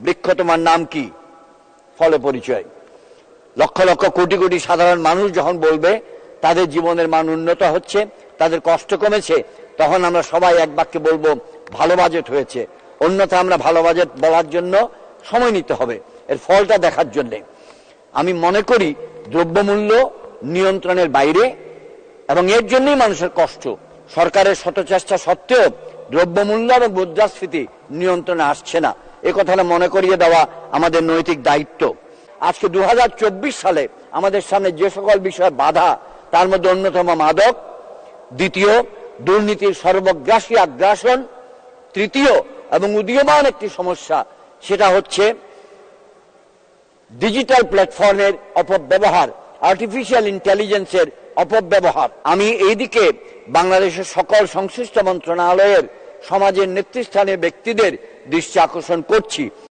বৃক্ষ তোমার নাম কি, ফলে পরিচয়। লক্ষ লক্ষ কোটি কোটি সাধারণ মানুষ যখন বলবে তাদের জীবনের মান উন্নত হচ্ছে, তাদের কষ্ট কমেছে, তখন আমরা সবাই এক বাক্যে বলবো ভালো বাজেট হয়েছে। অন্যথা আমরা ভালো বাজেট বলার জন্য সময় নিতে হবে, এর ফলটা দেখার জন্য। আমি মনে করি দ্রব্যমূল্য নিয়ন্ত্রণের বাইরে, এবং এর জন্যই মানুষের কষ্ট। সরকারের শত চেষ্টা সত্ত্বেও দ্রব্যমূল্য এবং মুদ্রাস্ফীতি নিয়ন্ত্রণে আসছে না, এ কথাটা মনে করিয়ে দেওয়া আমাদের নৈতিক দায়িত্ব। আজকে 2024 সালে আমাদের সামনে যে সকল বিষয়ে বাধা, তার মধ্যে অন্যতম মাদক, দ্বিতীয় দুর্নীতির সর্বগ্রাসী আগ্রাসন, তৃতীয় এবং উদীয়মান একটি সমস্যা, সেটা হচ্ছে ডিজিটাল প্ল্যাটফর্মের অপব্যবহার, আর্টিফিশিয়াল ইন্টেলিজেন্সের অপব্যবহার। আমি এইদিকে বাংলাদেশের সকল সংশ্লিষ্ট মন্ত্রণালয়ের, সমাজের নেতৃস্থানীয় ব্যক্তিদের দৃষ্টি আকর্ষণ করছি।